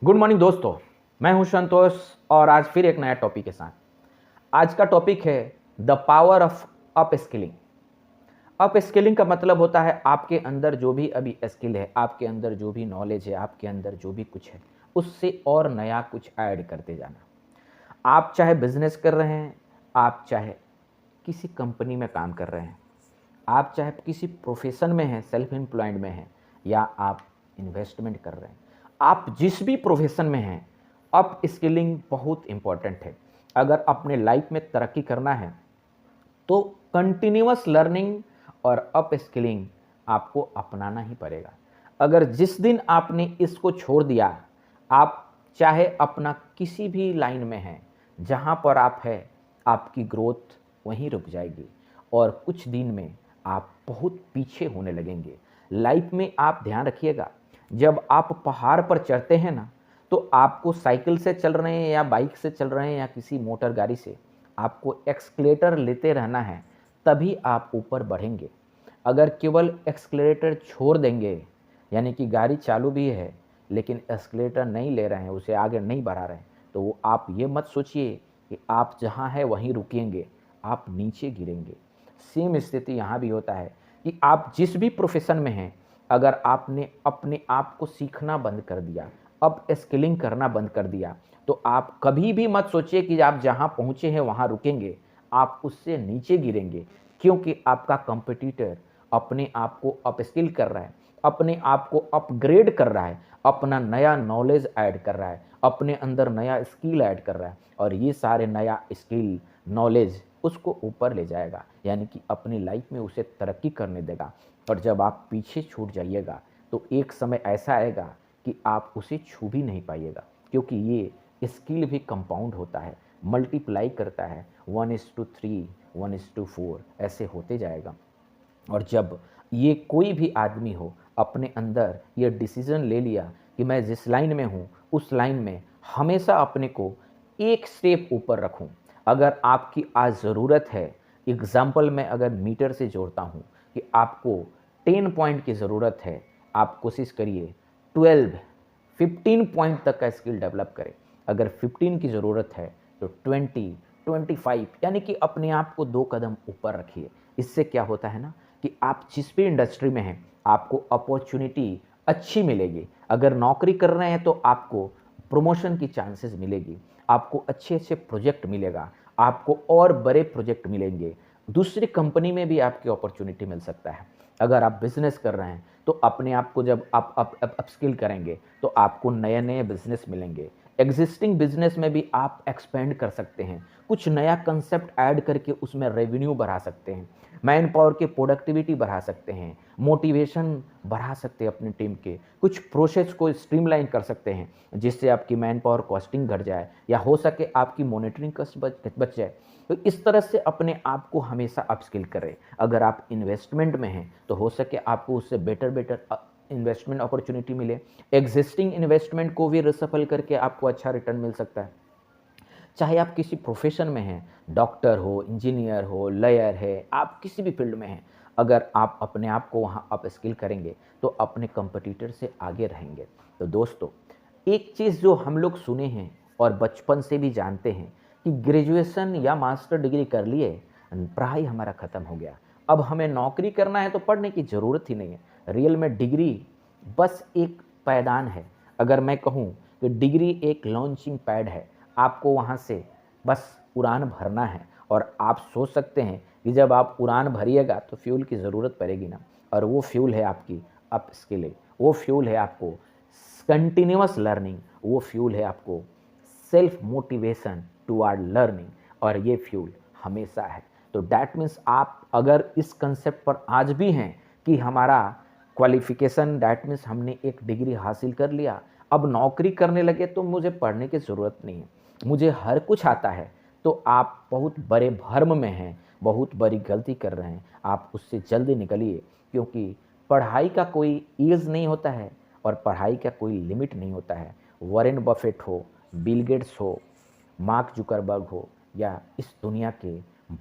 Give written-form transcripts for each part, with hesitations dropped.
Good morning दोस्तों। मैं हूं संतोष और आज फिर एक नया टॉपिक के साथ। आज का टॉपिक है the power of up skilling. Up skilling का मतलब होता है आपके अंदर जो भी अभी स्किल है, आपके अंदर जो भी नॉलेज है, आपके अंदर जो भी कुछ है, उससे और नया कुछ ऐड करते जाना। आप चाहे बिजनेस कर रहे हैं, आप चाहे किसी कंपनी में काम कर रहे हैं, आप चाहे किसी प्रोफेशन में हैं, सेल्फ एम्प्लॉयड में हैं, या आप इन्वेस्टमेंट कर रहे हैं, आप जिस भी प्रोफेशन में हैं, अप स्किलिंग बहुत इम्पॉर्टेंट है। अगर अपने लाइफ में तरक्की करना है तो कंटिन्यूअस लर्निंग और अप स्किलिंग आपको अपनाना ही पड़ेगा। अगर जिस दिन आपने इसको छोड़ दिया, आप चाहे अपना किसी भी लाइन में हैं, जहाँ पर आप हैं, आपकी ग्रोथ वहीं रुक जाएगी और कुछ दिन में आप बहुत पीछे होने लगेंगे। लाइफ में आप ध्यान रखिएगा, जब आप पहाड़ पर चढ़ते हैं ना, तो आपको साइकिल से चल रहे हैं या बाइक से चल रहे हैं या किसी मोटर गाड़ी से, आपको एक्सकलेटर लेते रहना है, तभी आप ऊपर बढ़ेंगे। अगर केवल एक्सकलेटर छोड़ देंगे, यानी कि गाड़ी चालू भी है लेकिन एक्सकलेटर नहीं ले रहे हैं, उसे आगे नहीं बढ़ा रहे हैं, तो वो आप ये मत सोचिए कि आप जहाँ हैं वहीं रुकेंगे, आप नीचे गिरेंगे। सेम स्थिति यहाँ भी होता है कि आप जिस भी प्रोफेशन में हैं, अगर आपने अपने आप को सीखना बंद कर दिया, अप स्किलिंग करना बंद कर दिया, तो आप कभी भी मत सोचिए कि आप जहाँ पहुँचे हैं वहाँ रुकेंगे। आप उससे नीचे गिरेंगे, क्योंकि आपका कंपटीटर अपने आप को अपस्किल कर रहा है, अपने आप को अपग्रेड कर रहा है, अपना नया नॉलेज ऐड कर रहा है, अपने अंदर नया स्किल ऐड कर रहा है, और ये सारे नया स्किल नॉलेज उसको ऊपर ले जाएगा, यानी कि अपनी लाइफ में उसे तरक्की करने देगा। और जब आप पीछे छूट जाइएगा तो एक समय ऐसा आएगा कि आप उसे छू भी नहीं पाइएगा, क्योंकि ये स्किल भी कंपाउंड होता है, मल्टीप्लाई करता है, 1:3, 1:4 ऐसे होते जाएगा। और जब ये कोई भी आदमी हो अपने अंदर ये डिसीज़न ले लिया कि मैं जिस लाइन में हूँ उस लाइन में हमेशा अपने को एक स्टेप ऊपर रखूँ। अगर आपकी आज ज़रूरत है, एग्ज़ाम्पल मैं अगर मीटर से जोड़ता हूँ कि आपको 10 पॉइंट की ज़रूरत है, आप कोशिश करिए 12, 15 पॉइंट तक का स्किल डेवलप करें। अगर 15 की ज़रूरत है तो 20, 25, यानी कि अपने आप को 2 कदम ऊपर रखिए। इससे क्या होता है ना कि आप जिस भी इंडस्ट्री में हैं, आपको अपॉर्चुनिटी अच्छी मिलेगी। अगर नौकरी कर रहे हैं तो आपको प्रमोशन की चांसेस मिलेगी, आपको अच्छे अच्छे प्रोजेक्ट मिलेगा, आपको और बड़े प्रोजेक्ट मिलेंगे, दूसरी कंपनी में भी आपकी अपॉर्चुनिटी मिल सकता है। अगर आप बिजनेस कर रहे हैं तो अपने आप को जब आप अपस्किल करेंगे तो आपको नए नए बिजनेस मिलेंगे। एग्जिस्टिंग बिजनेस में भी आप एक्सपेंड कर सकते हैं, कुछ नया कंसेप्ट ऐड करके उसमें रेवेन्यू बढ़ा सकते हैं, मैन पावर की प्रोडक्टिविटी बढ़ा सकते हैं, मोटिवेशन बढ़ा सकते हैं अपनी टीम के, कुछ प्रोसेस को स्ट्रीमलाइन कर सकते हैं जिससे आपकी मैन पावर कॉस्टिंग घट जाए या हो सके आपकी मॉनिटरिंग कॉस्ट बच जाए। तो इस तरह से अपने आप को हमेशा अपस्किल करें। अगर आप इन्वेस्टमेंट में हैं तो हो सके आपको उससे बेटर बेटर इन्वेस्टमेंट अपॉर्चुनिटी मिले, एग्जिस्टिंग इन्वेस्टमेंट को भी रिसफल करके आपको अच्छा रिटर्न मिल सकता है। चाहे आप किसी प्रोफेशन में हैं, डॉक्टर हो, इंजीनियर हो, लॉयर है, आप किसी भी फील्ड में हैं, अगर आप अपने आप को वहाँ अप स्किल करेंगे तो अपने कंपटीटर से आगे रहेंगे। तो दोस्तों, एक चीज़ जो हम लोग सुने हैं और बचपन से भी जानते हैं कि ग्रेजुएशन या मास्टर डिग्री कर लिए, पढ़ाई हमारा ख़त्म हो गया, अब हमें नौकरी करना है तो पढ़ने की ज़रूरत ही नहीं है। रियल में डिग्री बस एक पैदान है। अगर मैं कहूँ कि डिग्री एक लॉन्चिंग पैड है, आपको वहाँ से बस उड़ान भरना है। और आप सोच सकते हैं कि जब आप उड़ान भरिएगा तो फ्यूल की ज़रूरत पड़ेगी ना, और वो फ्यूल है आपकी अप स्किलिंग, वो फ्यूल है आपको कंटिन्यूअस लर्निंग, वो फ्यूल है आपको सेल्फ मोटिवेशन टुवर्ड लर्निंग, और ये फ्यूल हमेशा है। तो डैट मीन्स आप अगर इस कंसेप्ट पर आज भी हैं कि हमारा क्वालिफिकेशन, डैट मीन्स हमने एक डिग्री हासिल कर लिया, अब नौकरी करने लगे तो मुझे पढ़ने की ज़रूरत नहीं है, मुझे हर कुछ आता है, तो आप बहुत बड़े भर्म में हैं, बहुत बड़ी गलती कर रहे हैं। आप उससे जल्दी निकलिए, क्योंकि पढ़ाई का कोई एज नहीं होता है और पढ़ाई का कोई लिमिट नहीं होता है। वॉरेन बफेट हो, बिल गेट्स हो, मार्क जुकरबर्ग हो, या इस दुनिया के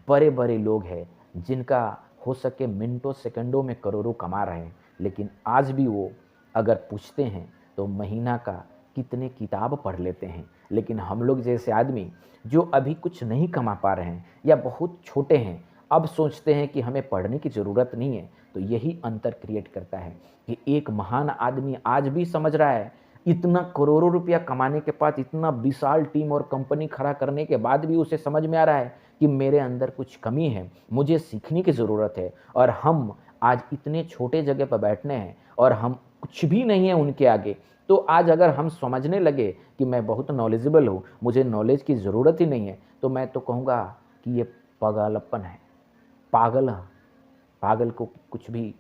बड़े बड़े लोग हैं जिनका हो सके मिनटों सेकंडों में करोड़ों कमा रहे हैं, लेकिन आज भी वो अगर पूछते हैं तो महीना का कितने किताब पढ़ लेते हैं, लेकिन हम लोग जैसे आदमी जो अभी कुछ नहीं कमा पा रहे हैं या बहुत छोटे हैं, अब सोचते हैं कि हमें पढ़ने की ज़रूरत नहीं है। तो यही अंतर क्रिएट करता है कि एक महान आदमी आज भी समझ रहा है, इतना करोड़ों रुपया कमाने के बाद, इतना विशाल टीम और कंपनी खड़ा करने के बाद भी उसे समझ में आ रहा है कि मेरे अंदर कुछ कमी है, मुझे सीखने की ज़रूरत है। और हम आज इतने छोटे जगह पर बैठने हैं और हम कुछ भी नहीं है उनके आगे। तो आज अगर हम समझने लगे कि मैं बहुत नॉलेजेबल हूँ, मुझे नॉलेज की ज़रूरत ही नहीं है, तो मैं तो कहूँगा कि ये पागलपन है। पागल को कुछ भी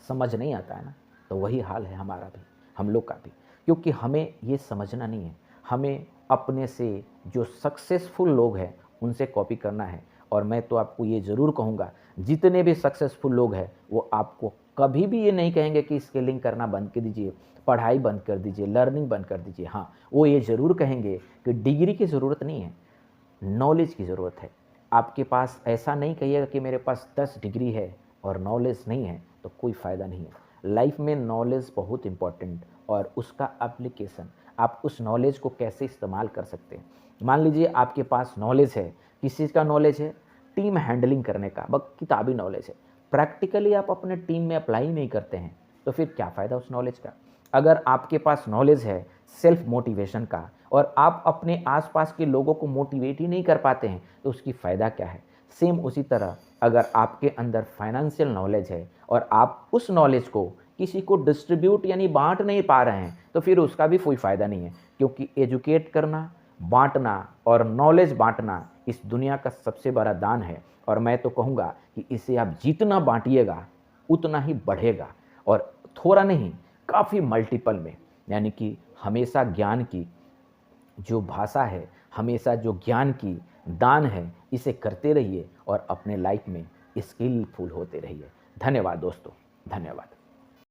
समझ नहीं आता है ना। तो वही हाल है हमारा भी, हम लोग का भी, क्योंकि हमें ये समझना नहीं है। हमें अपने से जो सक्सेसफुल लोग हैं उनसे कॉपी करना है। और मैं तो आपको ये ज़रूर कहूँगा, जितने भी सक्सेसफुल लोग हैं वो आपको कभी भी ये नहीं कहेंगे कि स्किलिंग करना बंद कर दीजिए, पढ़ाई बंद कर दीजिए, लर्निंग बंद कर दीजिए। हाँ, वो ये ज़रूर कहेंगे कि डिग्री की ज़रूरत नहीं है, नॉलेज की ज़रूरत है। आपके पास ऐसा नहीं कहिएगा कि मेरे पास 10 डिग्री है और नॉलेज नहीं है, तो कोई फ़ायदा नहीं है। लाइफ में नॉलेज बहुत इम्पॉर्टेंट, और उसका एप्लीकेशन, आप उस नॉलेज को कैसे इस्तेमाल कर सकते हैं। मान लीजिए आपके पास नॉलेज है, किस चीज़ का नॉलेज है, टीम हैंडलिंग करने का, बस किताबी नॉलेज है, प्रैक्टिकली आप अपने टीम में अप्लाई नहीं करते हैं, तो फिर क्या फ़ायदा उस नॉलेज का। अगर आपके पास नॉलेज है सेल्फ मोटिवेशन का, और आप अपने आसपास के लोगों को मोटिवेट ही नहीं कर पाते हैं, तो उसकी फ़ायदा क्या है। सेम उसी तरह अगर आपके अंदर फाइनेंशियल नॉलेज है और आप उस नॉलेज को किसी को डिस्ट्रीब्यूट यानी बांट नहीं पा रहे हैं, तो फिर उसका भी कोई फ़ायदा नहीं है। क्योंकि एजुकेट करना, बांटना और नॉलेज बांटना इस दुनिया का सबसे बड़ा दान है। और मैं तो कहूँगा कि इसे आप जितना बांटिएगा उतना ही बढ़ेगा, और थोड़ा नहीं, काफ़ी मल्टीपल में। यानी कि हमेशा ज्ञान की जो भाषा है, हमेशा जो ज्ञान की दान है, इसे करते रहिए और अपने लाइफ में स्किलफुल होते रहिए। धन्यवाद दोस्तों, धन्यवाद।